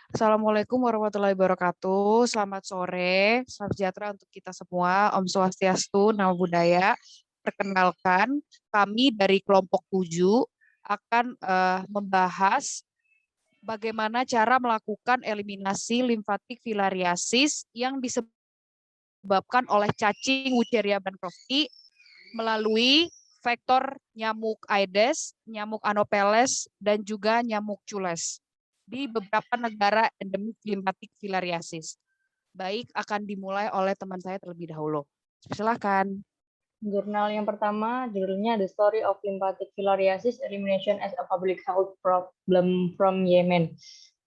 Assalamualaikum warahmatullahi wabarakatuh. Selamat sore, salam sejahtera untuk kita semua. Om Swastiastu, Namo Buddhaya. Perkenalkan, kami dari kelompok 7 akan membahas bagaimana cara melakukan eliminasi limfatik filariasis yang disebabkan oleh cacing Wucheria bancrofti melalui vektor nyamuk Aedes, nyamuk Anopheles, dan juga nyamuk Cules di beberapa negara endemik limfatik filariasis. Baik, akan dimulai oleh teman saya terlebih dahulu. Silakan. Jurnal yang pertama judulnya The Story of Lymphatic Filariasis Elimination as a Public Health Problem from Yemen.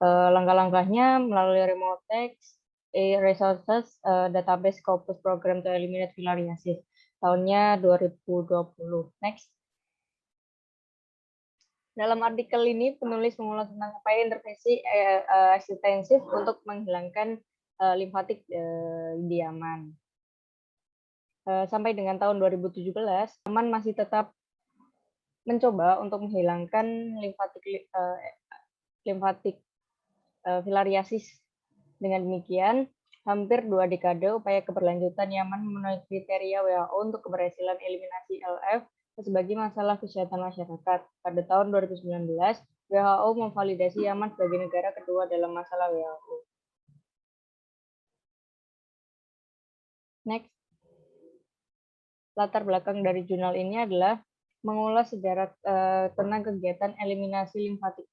Langkah-langkahnya melalui remote text, resources, database Scopus Program to Eliminate Filariasis. Tahunnya 2020. Next. Dalam artikel ini penulis mengulas tentang upaya intervensi ekstensif untuk menghilangkan limfatik di Yaman. Sampai dengan tahun 2017, Yaman masih tetap mencoba untuk menghilangkan limfatik filariasis. Dengan demikian, hampir 2 dekade upaya keberlanjutan Yaman memenuhi kriteria WHO untuk keberhasilan eliminasi LF sebagai masalah kesehatan masyarakat. Pada tahun 2019, WHO memvalidasi Yaman sebagai negara kedua dalam masalah WHO. Next. Latar belakang dari jurnal ini adalah mengulas sejarah tentang kegiatan eliminasi limfatik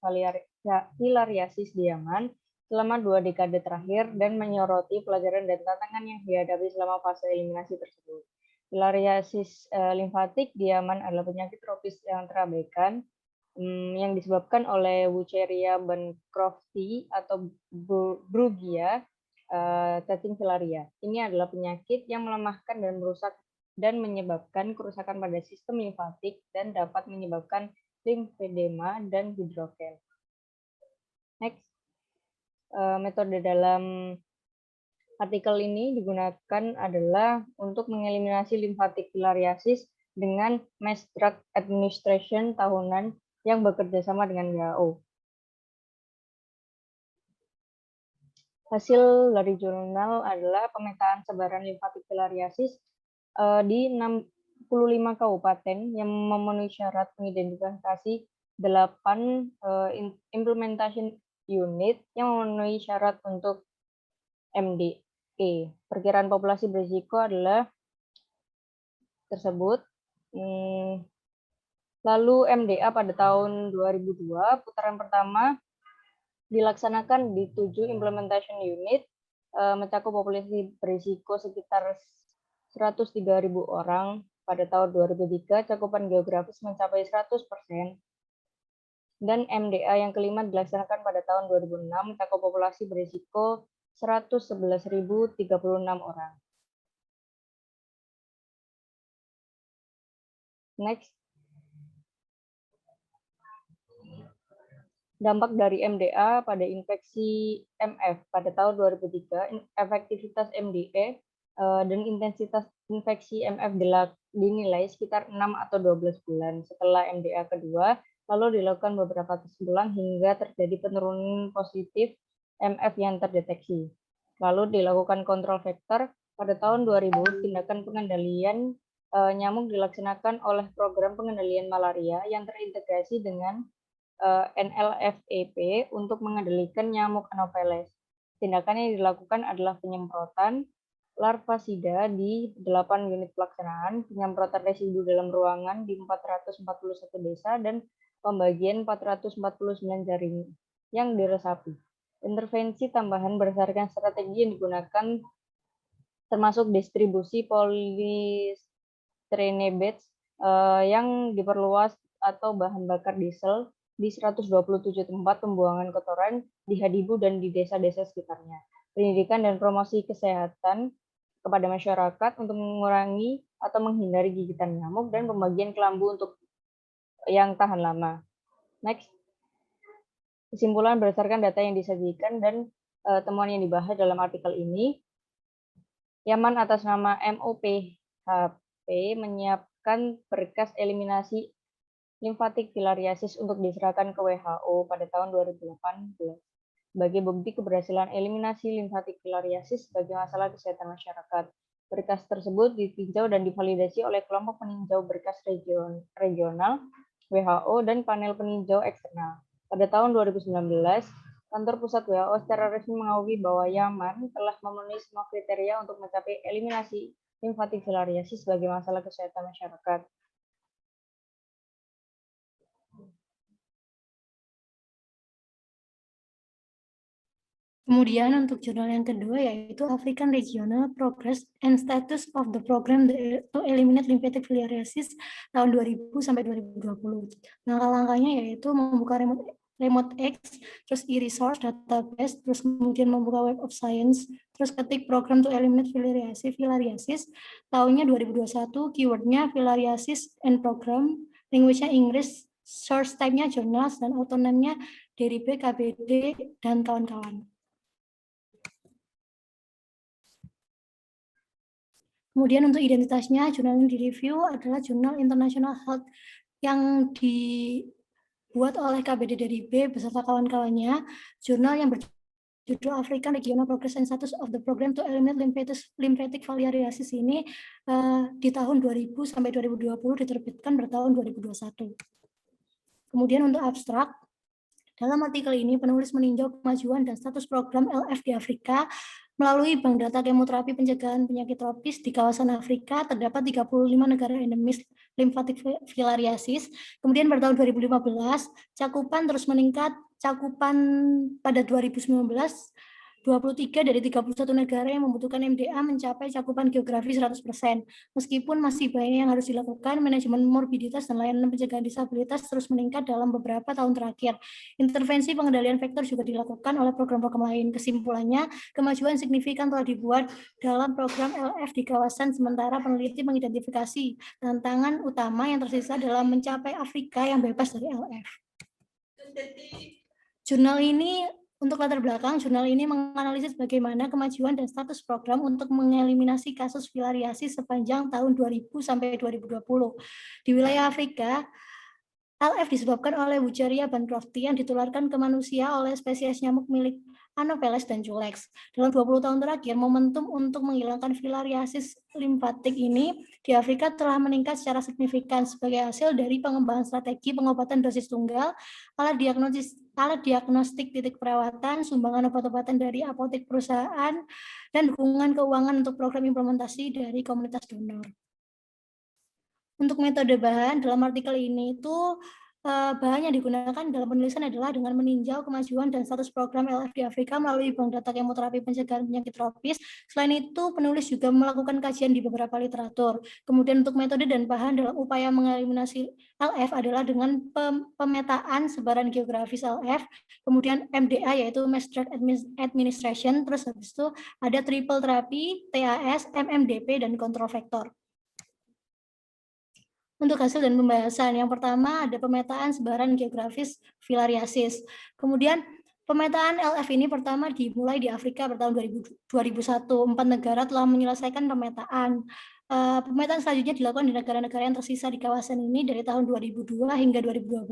filariasis di Yaman selama 2 dekade terakhir dan menyoroti pelajaran dan tantangan yang dihadapi selama fase eliminasi tersebut. Filariasis limfatik di Yaman adalah penyakit tropis yang terabaikan yang disebabkan oleh Wucheria bancrofti atau Brugia cacing filaria. Ini adalah penyakit yang melemahkan dan merusak dan menyebabkan kerusakan pada sistem limfatik dan dapat menyebabkan limfedema dan hidrokel. Next. Metode dalam artikel ini digunakan adalah untuk mengeliminasi limfatik filariasis dengan mass drug administration tahunan yang bekerja sama dengan WHO. Hasil dari jurnal adalah pemetaan sebaran limfatik filariasis di 65 kabupaten yang memenuhi syarat mengidentifikasi 8 implementation unit yang memenuhi syarat untuk MDE. Perkiraan populasi berisiko adalah tersebut. Lalu MDA pada tahun 2002, putaran pertama dilaksanakan di 7 implementation unit, mencakup populasi berisiko sekitar 103.000 orang. Pada tahun 2003, cakupan geografis mencapai 100%. Dan MDA yang kelima dilaksanakan pada tahun 2006, mencakup populasi berisiko 111.036 orang. Next. Dampak dari MDA pada infeksi MF pada tahun 2003, efektivitas MDE dan intensitas infeksi MF dinilai sekitar 6 atau 12 bulan setelah MDA kedua, lalu dilakukan beberapa tes ulang hingga terjadi penurunan positif MF yang terdeteksi. Lalu dilakukan kontrol vektor pada tahun 2000, tindakan pengendalian nyamuk dilaksanakan oleh program pengendalian malaria yang terintegrasi dengan NLFEP untuk mengendalikan nyamuk Anopheles. Tindakan yang dilakukan adalah penyemprotan larvasida di 8 unit pelaksanaan, penyemprotan residu dalam ruangan di 441 desa, dan pembagian 449 jaring yang diresapi. Intervensi tambahan berdasarkan strategi yang digunakan termasuk distribusi polystyrene yang diperluas atau bahan bakar diesel di 127 tempat pembuangan kotoran di Hadibu dan di desa-desa sekitarnya. Pendidikan dan promosi kesehatan kepada masyarakat untuk mengurangi atau menghindari gigitan nyamuk dan pembagian kelambu untuk yang tahan lama. Next. Kesimpulan berdasarkan data yang disajikan dan temuan yang dibahas dalam artikel ini, Yaman atas nama MOPHP menyiapkan berkas eliminasi limfatik filariasis untuk diserahkan ke WHO pada tahun 2018. sebagai bukti keberhasilan eliminasi limfatik filariasis sebagai masalah kesehatan masyarakat. Berkas tersebut ditinjau dan divalidasi oleh kelompok peninjau berkas regional, WHO, dan panel peninjau eksternal. Pada tahun 2019, Kantor Pusat WHO secara resmi mengakui bahwa Yaman telah memenuhi semua kriteria untuk mencapai eliminasi limfatik filariasis sebagai masalah kesehatan masyarakat. Kemudian untuk jurnal yang kedua yaitu African Regional Progress and Status of the Program to Eliminate Lymphatic Filariasis tahun 2000 sampai 2020. Langkah-langkahnya yaitu membuka Remote X, terus e-resource database, terus kemudian membuka Web of Science, terus ketik program to eliminate filariasis, tahunnya 2021, keywordnya filariasis and program, language-nya Inggris, source type-nya journals, dan autonomnya dari KBD, dan kawan-kawan. Kemudian untuk identitasnya, jurnal yang direview adalah Jurnal International Health yang dibuat oleh KBD dari B beserta kawan-kawannya. Jurnal yang berjudul African Regional Progress and Status of the Program to Eliminate Lymphatic Filariasis ini di tahun 2000 sampai 2020 diterbitkan pada tahun 2021. Kemudian untuk abstrak, dalam artikel ini penulis meninjau kemajuan dan status program LF di Afrika melalui Bank Data Kemoterapi Pencegahan Penyakit Tropis di kawasan Afrika. Terdapat 35 negara endemis limfatik filariasis. Kemudian pada tahun 2015, cakupan terus meningkat. Cakupan pada 2019, 23 dari 31 negara yang membutuhkan MDA mencapai cakupan geografis 100%. Meskipun masih banyak yang harus dilakukan, manajemen morbiditas dan layanan pencegahan disabilitas terus meningkat dalam beberapa tahun terakhir. Intervensi pengendalian vektor juga dilakukan oleh program-program lain. Kesimpulannya, kemajuan signifikan telah dibuat dalam program LF di kawasan, sementara peneliti mengidentifikasi tantangan utama yang tersisa dalam mencapai Afrika yang bebas dari LF. Jurnal ini, untuk latar belakang, jurnal ini menganalisis bagaimana kemajuan dan status program untuk mengeliminasi kasus filariasis sepanjang tahun 2000 sampai 2020. Di wilayah Afrika, LF disebabkan oleh Wucheria bancrofti yang ditularkan ke manusia oleh spesies nyamuk milik Anopheles dan Culex. Dalam 20 tahun terakhir, momentum untuk menghilangkan filariasis limfatik ini di Afrika telah meningkat secara signifikan sebagai hasil dari pengembangan strategi pengobatan dosis tunggal, alat diagnostik titik perawatan, sumbangan obat-obatan dari apotek perusahaan, dan dukungan keuangan untuk program implementasi dari komunitas donor. Untuk metode bahan, dalam artikel ini itu bahan yang digunakan dalam penulisan adalah dengan meninjau kemajuan dan status program LF di Afrika melalui Bank Data Kemoterapi Pencegahan Penyakit Tropis. Selain itu, penulis juga melakukan kajian di beberapa literatur. Kemudian untuk metode dan bahan dalam upaya mengeliminasi LF adalah dengan pemetaan sebaran geografis LF, kemudian MDA yaitu Mass Drug Administration, terus habis itu ada triple terapi, TAS, MMDP, dan kontrol vektor. Untuk hasil dan pembahasan, yang pertama ada pemetaan sebaran geografis filariasis. Kemudian pemetaan LF ini pertama dimulai di Afrika pada tahun 2001. 4 negara telah menyelesaikan pemetaan. Pemetaan selanjutnya dilakukan di negara-negara yang tersisa di kawasan ini dari tahun 2002 hingga 2012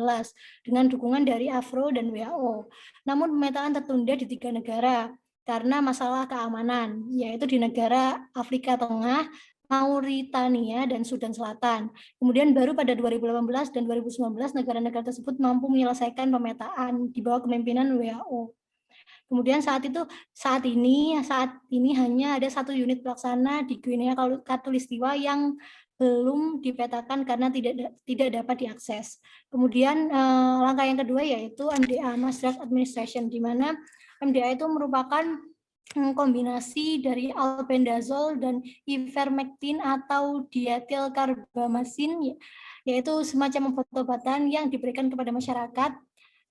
dengan dukungan dari AFRO dan WHO. Namun pemetaan tertunda di 3 negara karena masalah keamanan, yaitu di negara Afrika Tengah, Mauritania, dan Sudan Selatan. Kemudian baru pada 2018 dan 2019 negara-negara tersebut mampu menyelesaikan pemetaan di bawah kepemimpinan WHO. Kemudian saat ini hanya ada 1 unit pelaksana di Guinea Khatulistiwa yang belum dipetakan karena tidak dapat diakses. Kemudian langkah yang kedua yaitu MDA, Mass Drug Administration, di mana MDA itu merupakan kombinasi dari albendazole dan ivermectin atau diethil karbamasin, yaitu semacam obat-obatan yang diberikan kepada masyarakat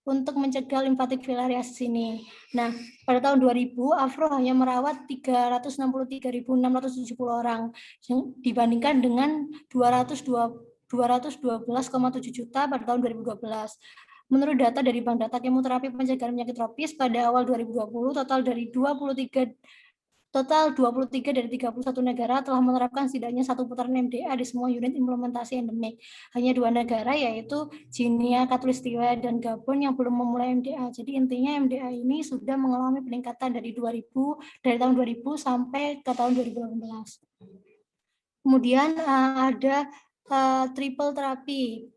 untuk mencegah limfatik filariasis ini. Nah, pada tahun 2000, AFRO hanya merawat 363.670 orang, dibandingkan dengan 212,7 juta pada tahun 2012. Menurut data dari Bank Data Kemoterapi Pencegahan Penyakit Tropis pada awal 2020, total dari 23 Total 23 dari 31 negara telah menerapkan setidaknya 1 putaran MDA di semua unit implementasi endemik. Hanya 2 negara yaitu Guinea, Khatulistiwa, dan Gabon yang belum memulai MDA. Jadi intinya MDA ini sudah mengalami peningkatan dari tahun 2000 sampai ke tahun 2018. Kemudian ada triple terapi,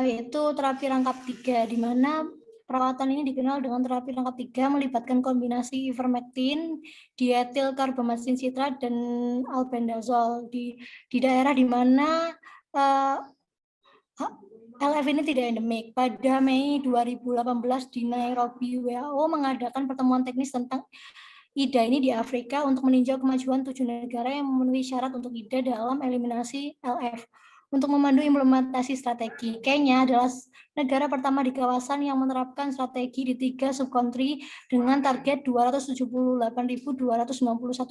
yaitu terapi rangkap 3, di mana perawatan ini dikenal dengan terapi rangkap 3 melibatkan kombinasi ivermectin, dietil karbamazin sitrat, dan albendazol di daerah di mana LF ini tidak endemik. Pada Mei 2018 di Nairobi, WHO mengadakan pertemuan teknis tentang IDA ini di Afrika untuk meninjau kemajuan 7 negara yang memenuhi syarat untuk IDA dalam eliminasi LF. Untuk memandu implementasi strategi, Kenya adalah negara pertama di kawasan yang menerapkan strategi di 3 subkontri dengan target 278.291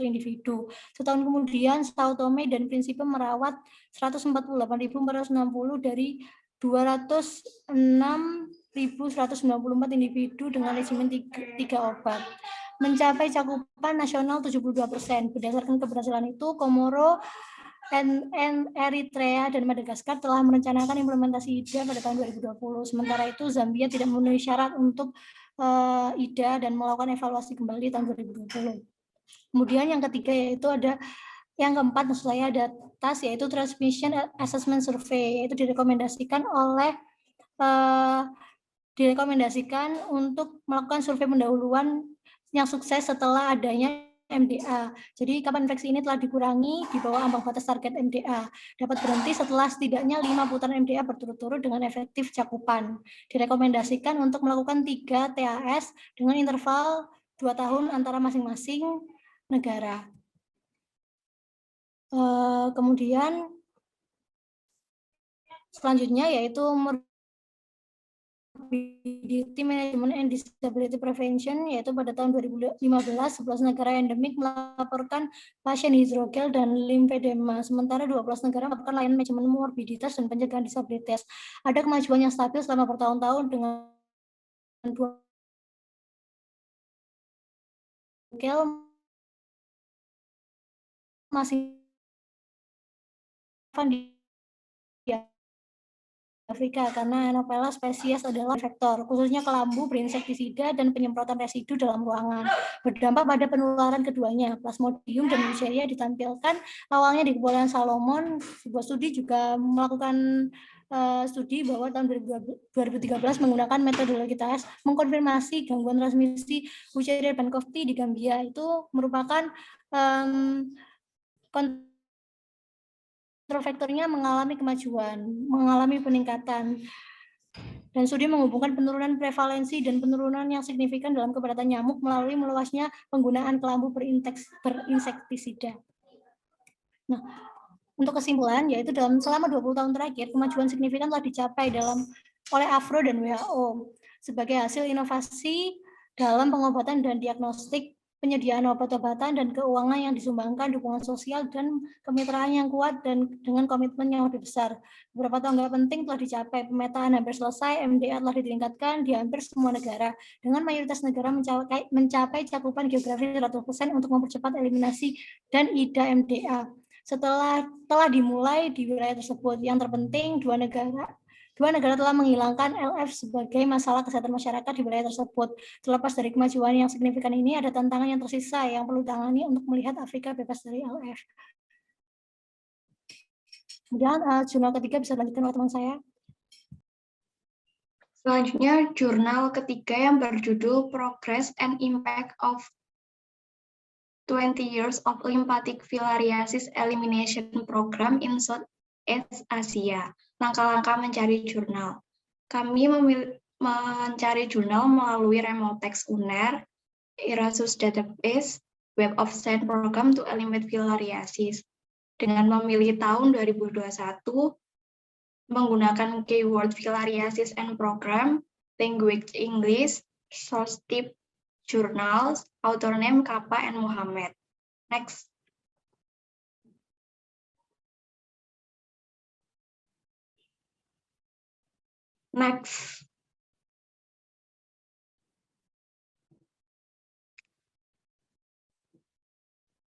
individu. Setahun kemudian, Sao Tome dan Principe merawat 148.460 dari 206.194 individu dengan regimen 3 obat. Mencapai cakupan nasional 72%. Berdasarkan keberhasilan itu, Komoro, Eritrea, dan Madagaskar telah merencanakan implementasi IDA pada tahun 2020. Sementara itu, Zambia tidak memenuhi syarat untuk IDA dan melakukan evaluasi kembali tahun 2020. Kemudian yang ketiga yaitu yang keempat, maksud saya ada TAS, yaitu Transmission Assessment Survey, yaitu direkomendasikan untuk melakukan survei pendahuluan yang sukses setelah adanya MDA. Jadi kapan infeksi ini telah dikurangi di bawah ambang batas target MDA. Dapat berhenti setelah setidaknya 5 putaran MDA berturut-turut dengan efektif cakupan. Direkomendasikan untuk melakukan 3 TAS dengan interval 2 tahun antara masing-masing negara. Kemudian selanjutnya yaitu Morbidity Management and Disability Prevention, yaitu pada tahun 2015, 11 negara endemik melaporkan pasien hidrogel dan limfedema, sementara 12 negara melakukan layanan manajemen morbiditas dan pencegahan disabilitas. Ada kemajuan yang stabil selama bertahun-tahun dengan masih di Afrika karena Anopheles spesies adalah vektor, khususnya kelambu berinsektisida dan penyemprotan residu dalam ruangan. Berdampak pada penularan keduanya. Plasmodium dan Neisseria ditampilkan awalnya di Kepulauan Salomon. Sebuah studi juga melakukan studi bahwa tahun 2013 menggunakan metodologi TAS mengkonfirmasi gangguan transmisi Wuchereria bancrofti di Gambia. Itu merupakan vektornya mengalami kemajuan, mengalami peningkatan, dan studi menghubungkan penurunan prevalensi dan penurunan yang signifikan dalam kepadatan nyamuk melalui meluasnya penggunaan kelambu berinsektisida. Nah, untuk kesimpulan, yaitu selama 20 tahun terakhir, kemajuan signifikan telah dicapai oleh AFRO dan WHO sebagai hasil inovasi dalam pengobatan dan diagnostik, penyediaan obat-obatan dan keuangan yang disumbangkan, dukungan sosial dan kemitraan yang kuat dan dengan komitmen yang lebih besar. Beberapa tonggak penting telah dicapai, pemetaan hampir selesai, MDA telah ditingkatkan di hampir semua negara, dengan mayoritas negara mencapai cakupan geografis 100% untuk mempercepat eliminasi dan IDA MDA. Setelah telah dimulai di wilayah tersebut, yang terpenting dua negara telah menghilangkan LF sebagai masalah kesehatan masyarakat di wilayah tersebut. Terlepas dari kemajuan yang signifikan ini, ada tantangan yang tersisa yang perlu ditangani untuk melihat Afrika bebas dari LF. Kemudian jurnal ketiga bisa dilanjutkan oleh teman saya. Selanjutnya jurnal ketiga yang berjudul Progress and Impact of 20 Years of Lymphatic Filariasis Elimination Program in Southeast Asia. Langkah-langkah mencari jurnal. Kami mencari jurnal melalui Remotext UNER, Erasus Database, Web of Science Program to Eliminate Filariasis. Dengan memilih tahun 2021, menggunakan keyword Filariasis and Program, language English, source type journals, author name Kappa and Muhammad. Next. Next.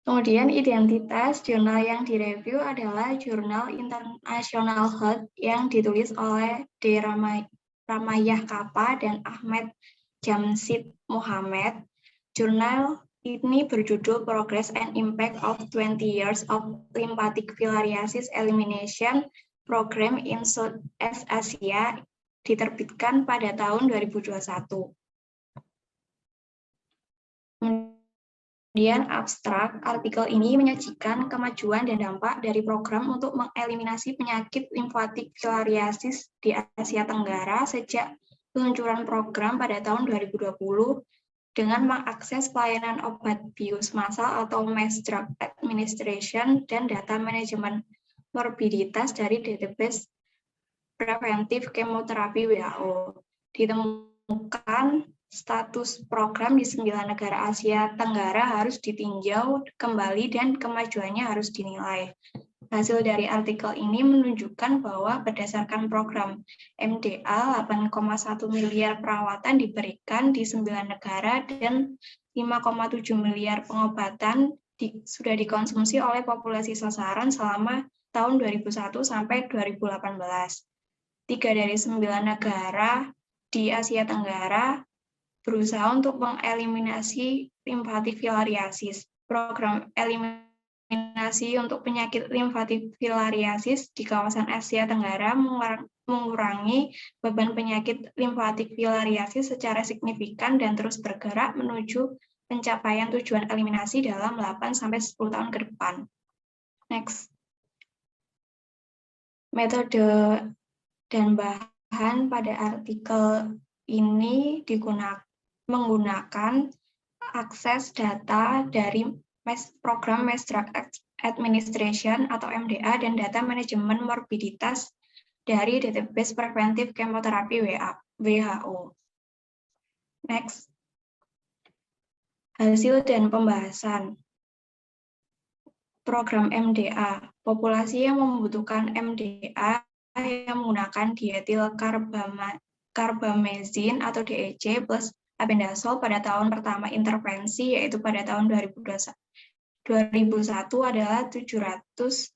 Kemudian identitas jurnal yang direview adalah Jurnal International Health yang ditulis oleh D. Ramayah Kappa dan Ahmed Jamshid Muhammad. Jurnal ini berjudul Progress and Impact of 20 Years of Lymphatic Filariasis Elimination Program in Southeast Asia, diterbitkan pada tahun 2021. Kemudian abstrak, artikel ini menyajikan kemajuan dan dampak dari program untuk mengeliminasi penyakit limfatik filariasis di Asia Tenggara sejak peluncuran program pada tahun 2020 dengan mengakses pelayanan obat bius massal atau mass drug administration dan data manajemen morbiditas dari database preventif kemoterapi WHO. Ditemukan status program di 9 negara Asia Tenggara harus ditinjau kembali dan kemajuannya harus dinilai. Hasil dari artikel ini menunjukkan bahwa berdasarkan program MDA, 8,1 miliar perawatan diberikan di 9 negara dan 5,7 miliar pengobatan sudah dikonsumsi oleh populasi sasaran selama tahun 2001 sampai 2018. 3 dari 9 negara di Asia Tenggara berusaha untuk mengeliminasi limfatik filariasis. Program eliminasi untuk penyakit limfatik filariasis di kawasan Asia Tenggara mengurangi beban penyakit limfatik filariasis secara signifikan dan terus bergerak menuju pencapaian tujuan eliminasi dalam 8-10 tahun ke depan. Next. Metode dan bahan pada artikel ini menggunakan akses data dari program Mass Drug Administration atau MDA dan data manajemen morbiditas dari database preventif kemoterapi WHO. Next. Hasil dan pembahasan. Program MDA. Populasi yang membutuhkan MDA yang menggunakan dietil carbamazine atau DEC plus albendazole pada tahun pertama intervensi, yaitu pada tahun 2001 adalah 700,8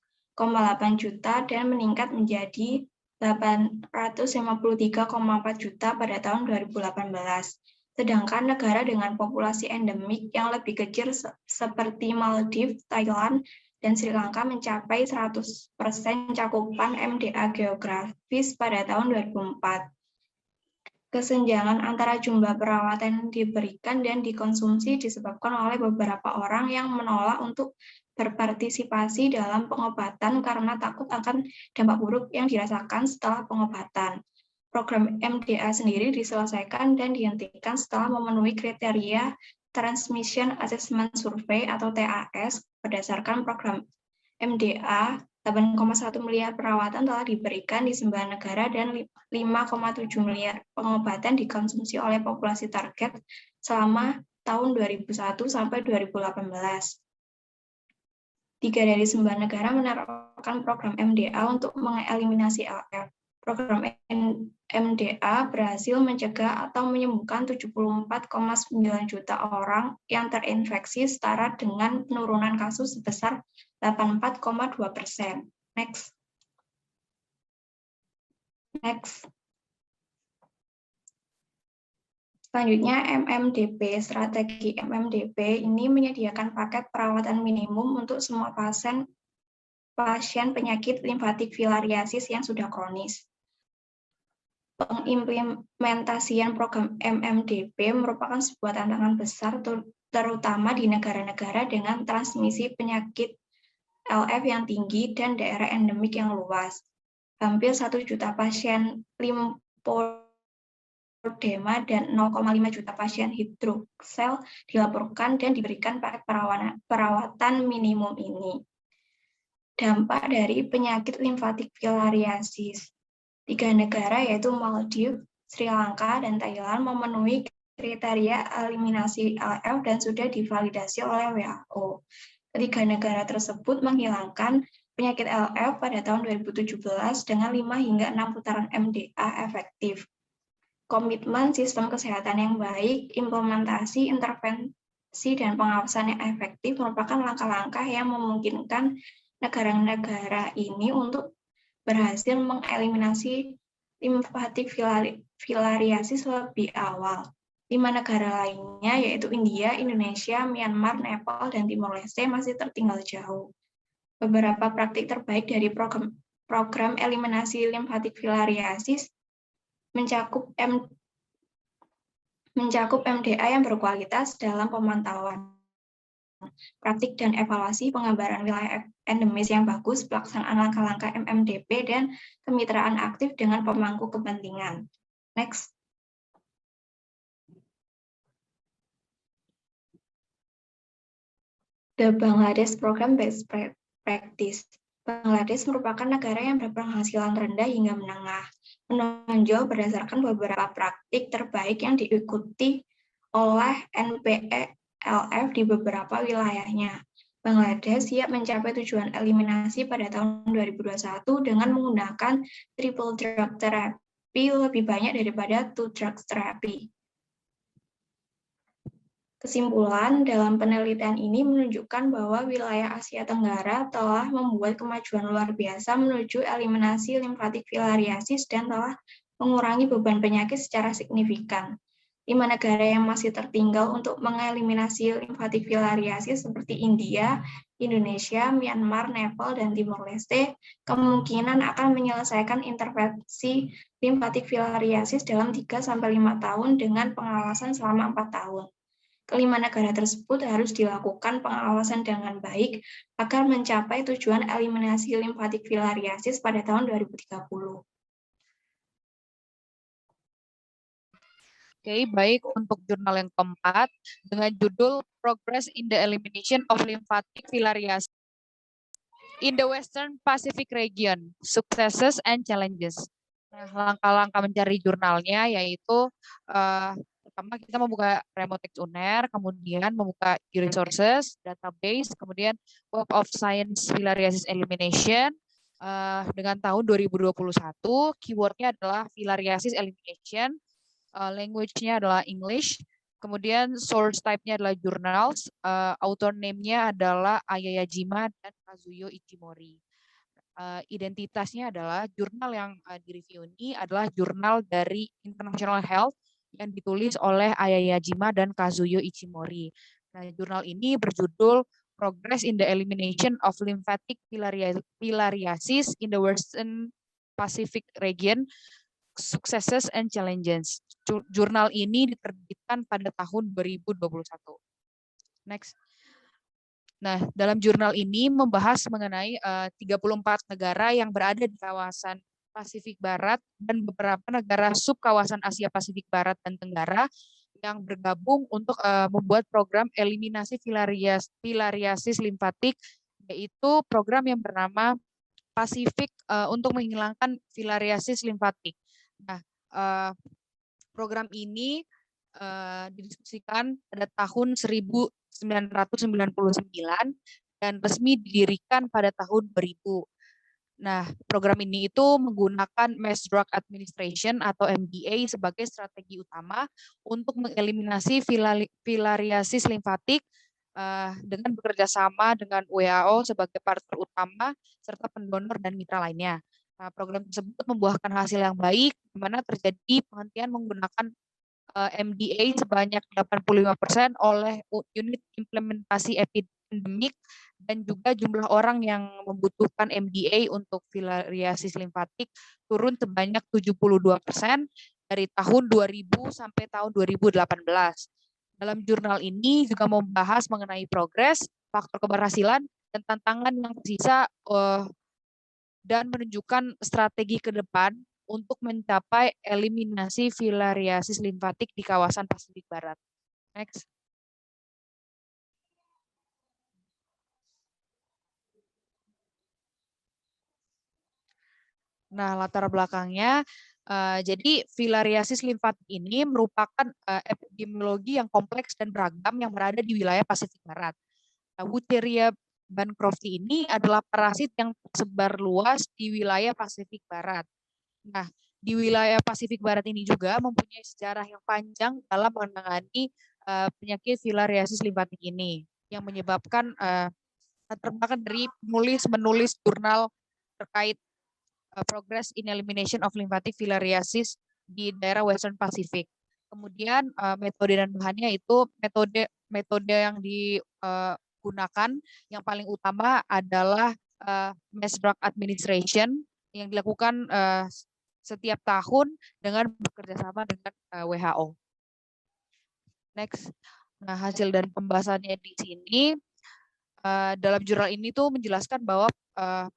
juta dan meningkat menjadi 853,4 juta pada tahun 2018. Sedangkan negara dengan populasi endemik yang lebih kecil seperti Maldives, Thailand, dan Sri Lanka mencapai 100% cakupan MDA geografis pada tahun 2004. Kesenjangan antara jumlah perawatan yang diberikan dan dikonsumsi disebabkan oleh beberapa orang yang menolak untuk berpartisipasi dalam pengobatan karena takut akan dampak buruk yang dirasakan setelah pengobatan. Program MDA sendiri diselesaikan dan dihentikan setelah memenuhi kriteria Transmission Assessment Survey atau TAS. Berdasarkan program MDA, 8,1 miliar perawatan telah diberikan di 9 negara dan 5,7 miliar pengobatan dikonsumsi oleh populasi target selama tahun 2001 sampai 2018. 3 dari 9 negara menerapkan program MDA untuk mengeliminasi LF. Program MDA berhasil mencegah atau menyembuhkan 74,9 juta orang yang terinfeksi, setara dengan penurunan kasus sebesar 84,2%. Next. Selanjutnya, MMDP. Strategi MMDP ini menyediakan paket perawatan minimum untuk semua pasien penyakit limfatik filariasis yang sudah kronis. Pengimplementasian program MMDP merupakan sebuah tantangan besar, terutama di negara-negara dengan transmisi penyakit LF yang tinggi dan daerah endemik yang luas. Hampir 1 juta pasien limfodema dan 0,5 juta pasien hidroksel dilaporkan dan diberikan paket perawatan minimum ini. Dampak dari penyakit limfatik filariasis. 3 negara yaitu Maldives, Sri Lanka, dan Thailand memenuhi kriteria eliminasi LF dan sudah divalidasi oleh WHO. Ketiga negara tersebut menghilangkan penyakit LF pada tahun 2017 dengan 5 hingga 6 putaran MDA efektif. Komitmen sistem kesehatan yang baik, implementasi dan pengawasan yang efektif merupakan langkah-langkah yang memungkinkan negara-negara ini untuk berhasil mengeliminasi limfatik filariasis lebih awal. 5 negara lainnya yaitu India, Indonesia, Myanmar, Nepal, dan Timor Leste masih tertinggal jauh. Beberapa praktik terbaik dari program eliminasi limfatik filariasis mencakup MDA yang berkualitas dalam pemantauan, praktik dan evaluasi, penggambaran wilayah endemis yang bagus, pelaksanaan langkah-langkah MMDP, dan kemitraan aktif dengan pemangku kepentingan. Next. The Bangladesh Program Best Practice. Bangladesh merupakan negara yang berpenghasilan rendah hingga menengah, menonjol berdasarkan beberapa praktik terbaik yang diikuti oleh NPLF di beberapa wilayahnya. Bangladesh siap mencapai tujuan eliminasi pada tahun 2021 dengan menggunakan triple drug therapy lebih banyak daripada two drug therapy. Kesimpulan dalam penelitian ini menunjukkan bahwa wilayah Asia Tenggara telah membuat kemajuan luar biasa menuju eliminasi limfatik filariasis dan telah mengurangi beban penyakit secara signifikan. 5 negara yang masih tertinggal untuk mengeliminasi limfatik filariasis seperti India, Indonesia, Myanmar, Nepal, dan Timor Leste kemungkinan akan menyelesaikan intervensi limfatik filariasis dalam 3-5 tahun dengan pengawasan selama 4 tahun. Kelima negara tersebut harus dilakukan pengawasan dengan baik agar mencapai tujuan eliminasi limfatik filariasis pada tahun 2030. Oke, baik, untuk jurnal yang keempat dengan judul Progress in the Elimination of Lymphatic Filariasis in the Western Pacific Region, Successes and Challenges. Nah, langkah-langkah mencari jurnalnya yaitu pertama kita membuka Remotex UNER, kemudian membuka e-resources, database, kemudian Web of Science Filariasis Elimination dengan tahun 2021. Keywordnya adalah Filariasis Elimination, language-nya adalah English, kemudian source type-nya adalah journals, author name-nya adalah Ayayajima dan Kazuyo Ichimori. Identitasnya adalah jurnal yang direview ini adalah jurnal dari International Health yang ditulis oleh Ayayajima dan Kazuyo Ichimori. Nah, jurnal ini berjudul Progress in the Elimination of Lymphatic Filariasis in the Western Pacific Region, Successes and Challenges. Jurnal ini diterbitkan pada tahun 2021. Next. Nah, dalam jurnal ini membahas mengenai 34 negara yang berada di kawasan Pasifik Barat dan beberapa negara subkawasan Asia Pasifik Barat dan Tenggara yang bergabung untuk membuat program eliminasi filariasis limfatik, yaitu program yang bernama Pasifik untuk menghilangkan filariasis limfatik. Nah, program ini didiskusikan pada tahun 1999 dan resmi didirikan pada tahun 2000. Nah, program ini itu menggunakan Mass Drug Administration atau MDA sebagai strategi utama untuk mengeliminasi filariasis limfatik dengan bekerja sama dengan WHO sebagai partner utama serta pendonor dan mitra lainnya. Nah, program tersebut membuahkan hasil yang baik, di mana terjadi penghentian menggunakan MDA sebanyak 85% oleh unit implementasi epidemik dan juga jumlah orang yang membutuhkan MDA untuk filariasis limfatik turun sebanyak 72% dari tahun 2000 sampai tahun 2018. Dalam jurnal ini juga membahas mengenai progres, faktor keberhasilan, dan tantangan yang tersisa dan menunjukkan strategi ke depan untuk mencapai eliminasi filariasis limfatik di kawasan Pasifik Barat. Next. Nah, latar belakangnya, jadi filariasis limfatik ini merupakan epidemiologi yang kompleks dan beragam yang berada di wilayah Pasifik Barat. Wucheria bancrofti ini adalah parasit yang tersebar luas di wilayah Pasifik Barat. Nah, di wilayah Pasifik Barat ini juga mempunyai sejarah yang panjang dalam menangani penyakit filariasis limfatik ini yang menyebabkan terbahkan dari menulis jurnal terkait progress in elimination of lymphatic filariasis di daerah Western Pacific. Kemudian metode dan bahannya itu metode yang digunakan yang paling utama adalah mass drug administration yang dilakukan setiap tahun dengan bekerjasama dengan WHO. Next. Nah, hasil dari pembahasannya di sini dalam jurnal ini tuh menjelaskan bahwa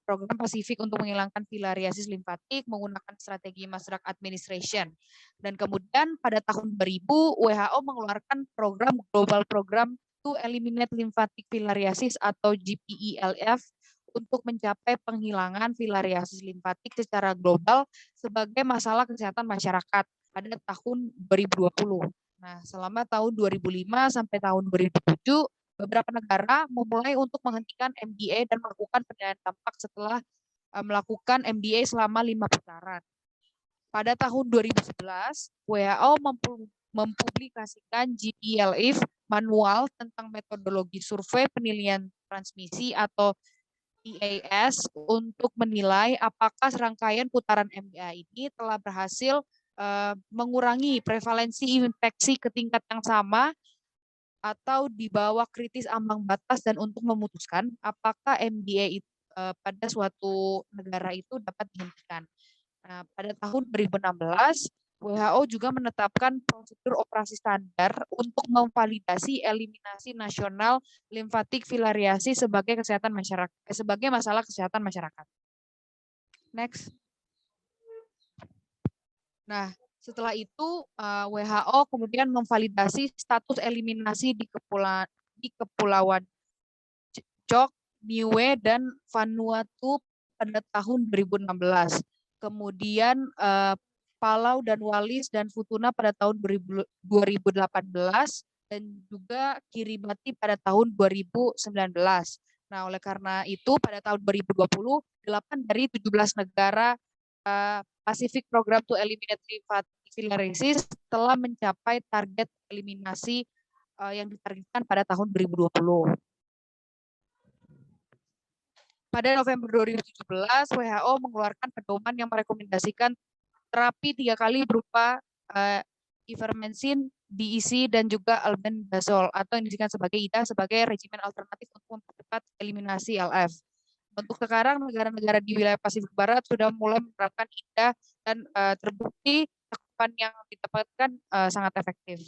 program Pasifik untuk menghilangkan filariasis limfatik menggunakan strategi mass drug administration. Dan kemudian pada tahun 2000 WHO mengeluarkan global program to eliminate lymphatic filariasis atau GPELF untuk mencapai penghilangan filariasis limfatik secara global sebagai masalah kesehatan masyarakat pada tahun 2020. Nah, selama tahun 2005 sampai tahun 2007 beberapa negara memulai untuk menghentikan MDA dan melakukan penilaian dampak setelah melakukan MDA selama 5 putaran. Pada tahun 2011, WHO mempublikasikan GPELF manual tentang metodologi survei penilaian transmisi atau EAS untuk menilai apakah serangkaian putaran MDA ini telah berhasil mengurangi prevalensi infeksi ke tingkat yang sama atau di bawah kritis ambang batas dan untuk memutuskan apakah MDA pada suatu negara itu dapat dihentikan. Nah, pada tahun 2016, WHO juga menetapkan prosedur operasi standar untuk memvalidasi eliminasi nasional limfatik filariasis sebagai sebagai masalah kesehatan masyarakat. Next. Nah, setelah itu WHO kemudian memvalidasi status eliminasi di Kepulauan Cook, Niue, dan Vanuatu pada tahun 2016. Kemudian Palau dan Wallis dan Futuna pada tahun 2018 dan juga Kiribati pada tahun 2019. Nah, oleh karena itu pada tahun 2020 8 dari 17 negara Pacific Program to Eliminate Lymphatic Filariasis telah mencapai target eliminasi yang ditargetkan pada tahun 2020. Pada November 2017, WHO mengeluarkan pedoman yang merekomendasikan terapi 3 kali berupa ivermectin, DEC, dan juga albendazole atau yang disebut sebagai IDA sebagai regimen alternatif untuk mempercepat eliminasi LF. Untuk sekarang negara-negara di wilayah Pasifik Barat sudah mulai menerapkan IDA dan terbukti cakupan yang didapatkan sangat efektif.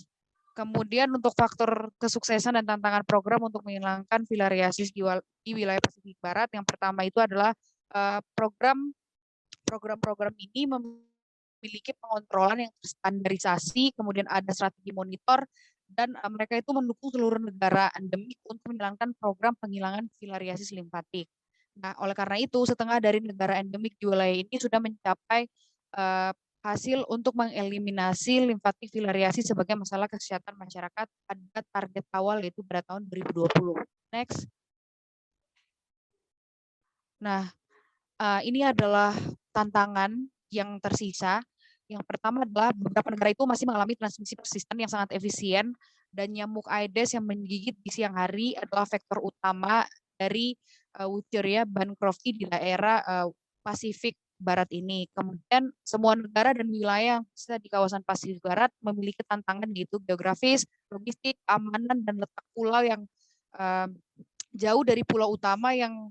Kemudian untuk faktor kesuksesan dan tantangan program untuk menghilangkan filariasis di wilayah Pasifik Barat, yang pertama itu adalah program-program ini memiliki pengontrolan yang terstandarisasi, kemudian ada strategi monitor, dan mereka itu mendukung seluruh negara endemik untuk menjalankan program penghilangan filariasis limfatik. Nah, oleh karena itu, setengah dari negara endemik di wilayah ini sudah mencapai hasil untuk mengeliminasi limfatik filariasis sebagai masalah kesehatan masyarakat pada target awal yaitu pada tahun 2020. Next. Nah, ini adalah tantangan yang tersisa. Yang pertama adalah beberapa negara itu masih mengalami transmisi persisten yang sangat efisien dan nyamuk Aedes yang menggigit di siang hari adalah faktor utama dari Wucheria bancrofti di daerah Pasifik Barat ini. Kemudian semua negara dan wilayah yang bisa di kawasan Pasifik Barat memiliki tantangan yaitu geografis, logistik, keamanan, dan letak pulau yang jauh dari pulau utama yang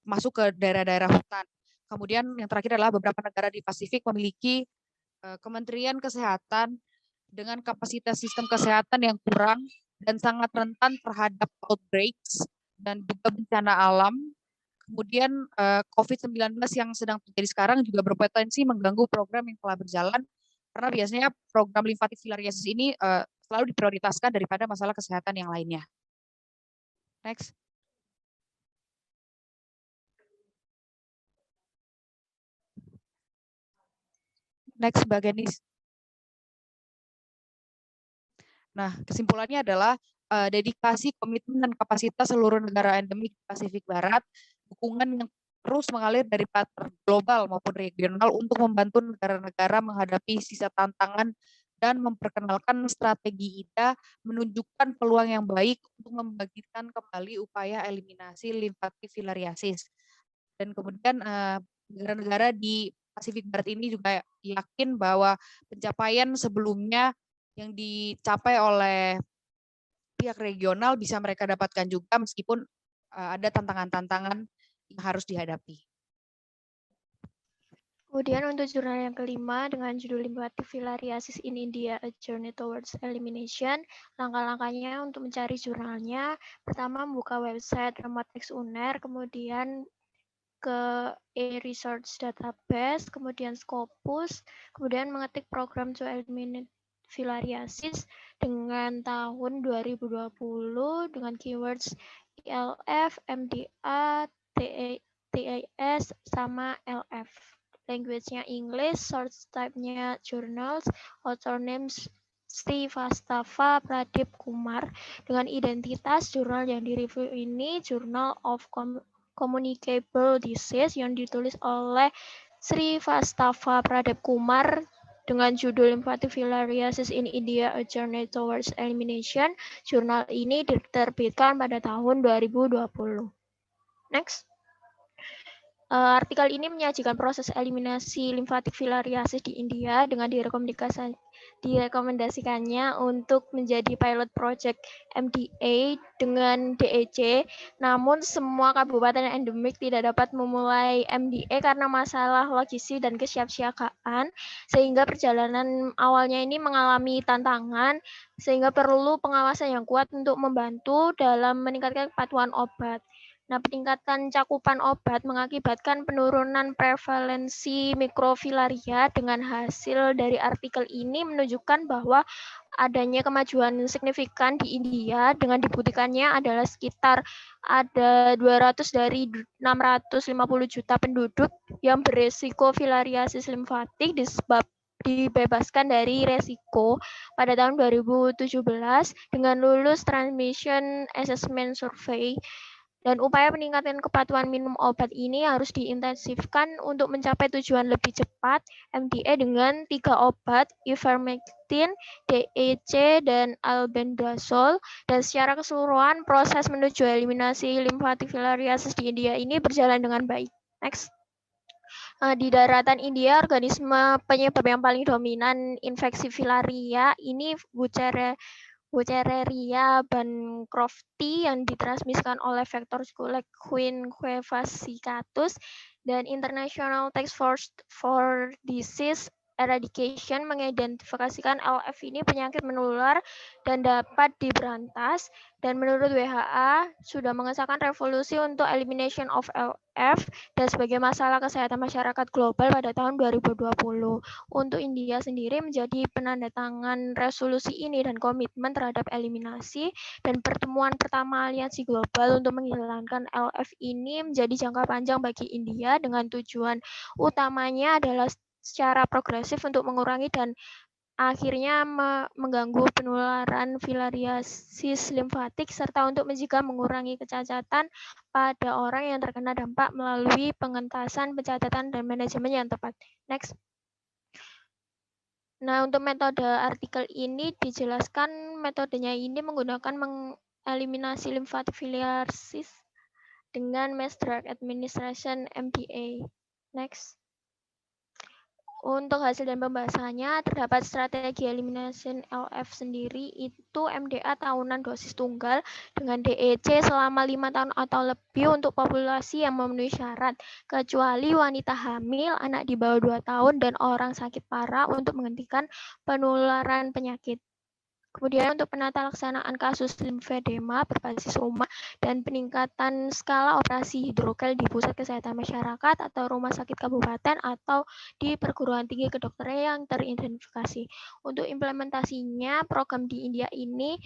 masuk ke daerah-daerah hutan. Kemudian yang terakhir adalah beberapa negara di Pasifik memiliki Kementerian Kesehatan dengan kapasitas sistem kesehatan yang kurang dan sangat rentan terhadap outbreaks dan juga bencana alam. Kemudian COVID-19 yang sedang terjadi sekarang juga berpotensi mengganggu program yang telah berjalan karena biasanya program limfatik filariasis ini selalu diprioritaskan daripada masalah kesehatan yang lainnya. Next. Next, Mbak Genis. Nah, kesimpulannya adalah dedikasi, komitmen, dan kapasitas seluruh negara endemik Pasifik Barat, dukungan yang terus mengalir dari partner global maupun regional untuk membantu negara-negara menghadapi sisa tantangan dan memperkenalkan strategi IDA menunjukkan peluang yang baik untuk membangkitkan kembali upaya eliminasi limfatik filariasis. Dan kemudian negara-negara di Pasifik Barat ini juga yakin bahwa pencapaian sebelumnya yang dicapai oleh pihak regional bisa mereka dapatkan juga meskipun ada tantangan-tantangan yang harus dihadapi. Kemudian untuk jurnal yang kelima dengan judul Lymphatic Filariasis in India, A Journey Towards Elimination. Langkah-langkahnya untuk mencari jurnalnya, pertama membuka website Rheumatics UNER, kemudian ke e-research database, kemudian Scopus, kemudian mengetik program to eliminate filariasis dengan tahun 2020 dengan keywords ILF, MDA, TAS, sama LF. Language-nya English, source type-nya journals, author names Sri Vastava Pradip Kumar. Dengan identitas jurnal yang direview ini Journal of Communicable Disease yang ditulis oleh Sri Vastava Pradip Kumar dengan judul Lymphatic Filariasis in India, A Journey Towards Elimination. Jurnal ini diterbitkan pada tahun 2020. Next. Artikel ini menyajikan proses eliminasi limfatik filariasis di India dengan direkomendasikannya untuk menjadi pilot project MDA dengan DEC. Namun semua kabupaten endemik tidak dapat memulai MDA karena masalah logistik dan kesiapsiagaan, sehingga perjalanan awalnya ini mengalami tantangan, sehingga perlu pengawasan yang kuat untuk membantu dalam meningkatkan kepatuhan obat. Nah, peningkatan cakupan obat mengakibatkan penurunan prevalensi mikrofilaria. Dengan hasil dari artikel ini menunjukkan bahwa adanya kemajuan signifikan di India dengan dibuktikannya adalah sekitar ada 200 dari 650 juta penduduk yang beresiko filariasis limfatik dibebaskan dari resiko pada tahun 2017 dengan lulus Transmission Assessment Survey. Dan upaya peningkatan kepatuhan minum obat ini harus diintensifkan untuk mencapai tujuan lebih cepat MDA dengan 3 obat, ivermectin, DEC, dan albendazole. Dan secara keseluruhan proses menuju eliminasi limfatik filariasis di India ini berjalan dengan baik. Next. Di daratan India, organisme penyebab yang paling dominan infeksi filaria ini Wuchereria bancrofti yang ditransmisikan oleh vektor Queen fascicatus, dan International Task Force for Disease Eradication mengidentifikasikan LF ini penyakit menular dan dapat diberantas, dan menurut WHO sudah mengesahkan revolusi untuk elimination of LF dan sebagai masalah kesehatan masyarakat global pada tahun 2020. Untuk India sendiri menjadi penandatangan resolusi ini dan komitmen terhadap eliminasi, dan pertemuan pertama aliansi global untuk menghilangkan LF ini menjadi jangka panjang bagi India dengan tujuan utamanya adalah secara progresif untuk mengurangi dan akhirnya mengganggu penularan filariasis limfatik serta untuk mencegah mengurangi kecacatan pada orang yang terkena dampak melalui pengentasan, pencatatan, dan manajemen yang tepat. Next. Nah, untuk metode artikel ini dijelaskan metodenya ini menggunakan mengeliminasi limfatik filariasis dengan mass drug administration MDA. Next. Untuk hasil dan pembahasannya, terdapat strategi eliminasi LF sendiri itu MDA tahunan dosis tunggal dengan DEC selama 5 tahun atau lebih untuk populasi yang memenuhi syarat, kecuali wanita hamil, anak di bawah 2 tahun, dan orang sakit parah untuk menghentikan penularan penyakit. Kemudian untuk penata laksanaan kasus limfedema berbasis rumah dan peningkatan skala operasi hidrogel di pusat kesehatan masyarakat atau rumah sakit kabupaten atau di perguruan tinggi kedokteran yang teridentifikasi. Untuk implementasinya, program di India ini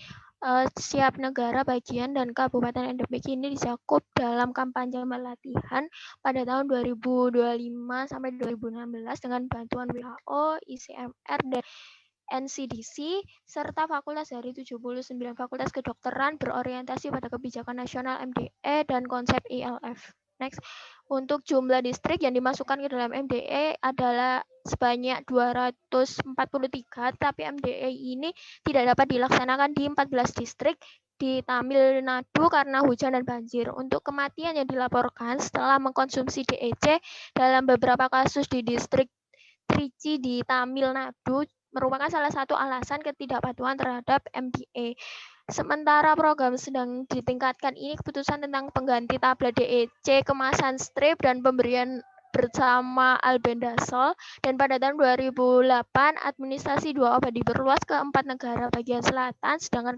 setiap negara bagian dan kabupaten endemik ini dicakup dalam kampanye pelatihan pada tahun 2025 sampai 2016 dengan bantuan WHO, ICMR, dan NCDC, serta fakultas dari 79 fakultas kedokteran berorientasi pada kebijakan nasional MDE dan konsep ILF. Next, untuk jumlah distrik yang dimasukkan ke dalam MDE adalah sebanyak 243, tapi MDE ini tidak dapat dilaksanakan di 14 distrik di Tamil Nadu karena hujan dan banjir. Untuk kematian yang dilaporkan setelah mengkonsumsi DEC dalam beberapa kasus di distrik Trichy di Tamil Nadu merupakan salah satu alasan ketidakpatuhan terhadap MDE. Sementara program sedang ditingkatkan ini, keputusan tentang pengganti tablet DEC, kemasan strip, dan pemberian bersama albendazole, dan pada tahun 2008 administrasi 2 obat diperluas ke 4 negara bagian selatan, sedangkan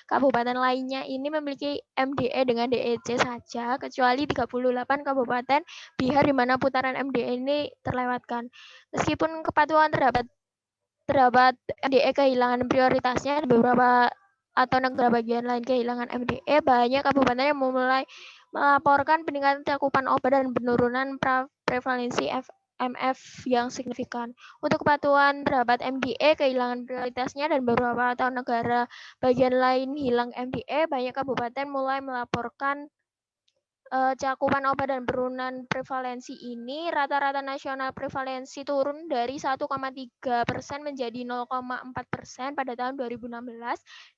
kabupaten lainnya ini memiliki MDE dengan DEC saja, kecuali 38 kabupaten Bihar di mana putaran MDE ini terlewatkan. Meskipun kepatuhan terhadap MDE kehilangan prioritasnya, beberapa atau negara bagian lain kehilangan MDE, banyak kabupaten yang mulai melaporkan peningkatan cakupan obat dan penurunan prevalensi MF yang signifikan. Untuk kepatuhan terhadap MDE kehilangan prioritasnya dan beberapa atau negara bagian lain hilang MDE, banyak kabupaten mulai melaporkan cakupan obat dan penurunan prevalensi ini. Rata-rata nasional prevalensi turun dari 1,3% menjadi 0,4% pada tahun 2016,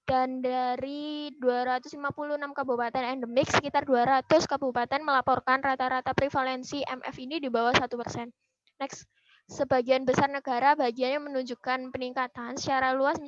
dan dari 256 kabupaten endemik, sekitar 200 kabupaten melaporkan rata-rata prevalensi MF ini di bawah 1%. Next, sebagian besar negara bagiannya menunjukkan peningkatan secara luas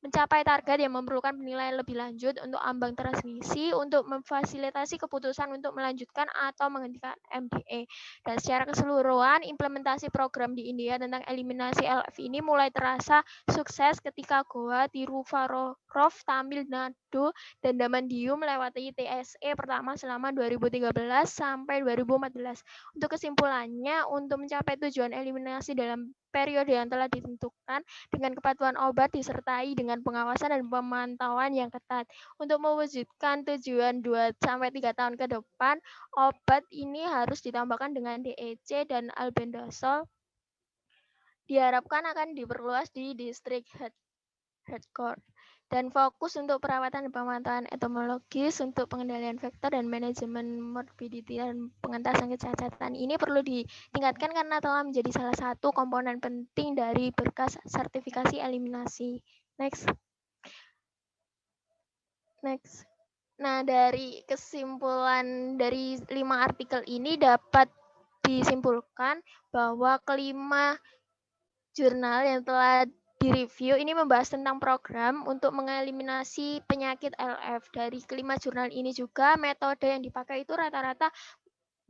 mencapai target yang memerlukan penilaian lebih lanjut untuk ambang transmisi untuk memfasilitasi keputusan untuk melanjutkan atau menghentikan MDE. Dan secara keseluruhan, implementasi program di India tentang eliminasi LF ini mulai terasa sukses ketika Goa, Tiruvarurov, Tamil Nadu, dan Damandiu melewati TSE pertama selama 2013 sampai 2014. Untuk kesimpulannya, untuk mencapai tujuan eliminasi dalam periode yang telah ditentukan dengan kepatuhan obat disertai dengan pengawasan dan pemantauan yang ketat. Untuk mewujudkan tujuan 2-3 tahun ke depan, obat ini harus ditambahkan dengan DEC dan albendazole. Diharapkan akan diperluas di distrik headquarter dan fokus untuk perawatan dan pemantauan entomologis untuk pengendalian vektor dan manajemen morbidity dan pengentasan kecacatan. Ini perlu ditingkatkan karena telah menjadi salah satu komponen penting dari berkas sertifikasi eliminasi. Next. Nah, dari kesimpulan dari 5 artikel ini dapat disimpulkan bahwa kelima jurnal yang telah direview ini membahas tentang program untuk mengeliminasi penyakit LF. Dari kelima jurnal ini juga metode yang dipakai itu rata-rata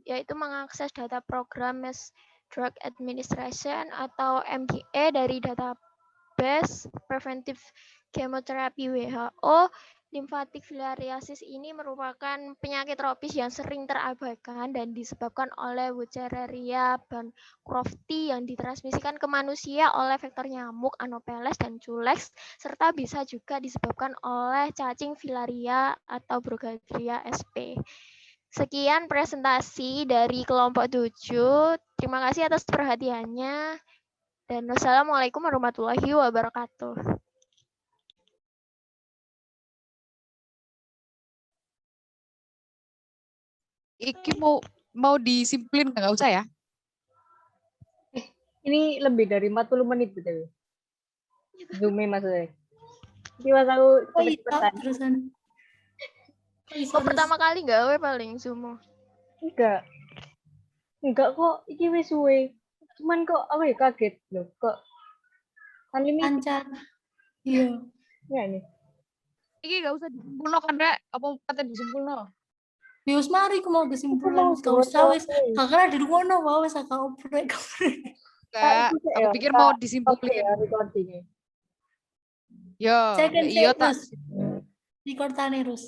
yaitu mengakses data program Mass Drug Administration atau MDA dari database Preventive Chemotherapy WHO. Limfatik filariasis ini merupakan penyakit tropis yang sering terabaikan dan disebabkan oleh Wuchereria bancrofti yang ditransmisikan ke manusia oleh vektor nyamuk Anopheles dan Culex, serta bisa juga disebabkan oleh cacing filaria atau Bruguiera sp. Sekian presentasi dari kelompok 7. Terima kasih atas perhatiannya. Dan wassalamualaikum warahmatullahi wabarakatuh. Iki mau disimpulin nggak usah ya? Ini lebih dari 40 menit betul. Zoom-nya maksudnya. Ini mas aku cepet-cepetan. Terusan. Pertama kali gawe paling Zoom. Enggak kok, iki wis suwe. Cuman kok aku ya kaget loh, kok unlimited. Lancar. Iya. Ya nih. Iki nggak usah disimpulin kan, Rek? Apa kata disimpulin? Bius mari aku mau kesimpulan. Kau usah wis. Kakak di rumah no, wis kakak oprek. Enggak, aku pikir mau disimpulin. Recordingnya. Yo, Second iya tak. Record Tanerus.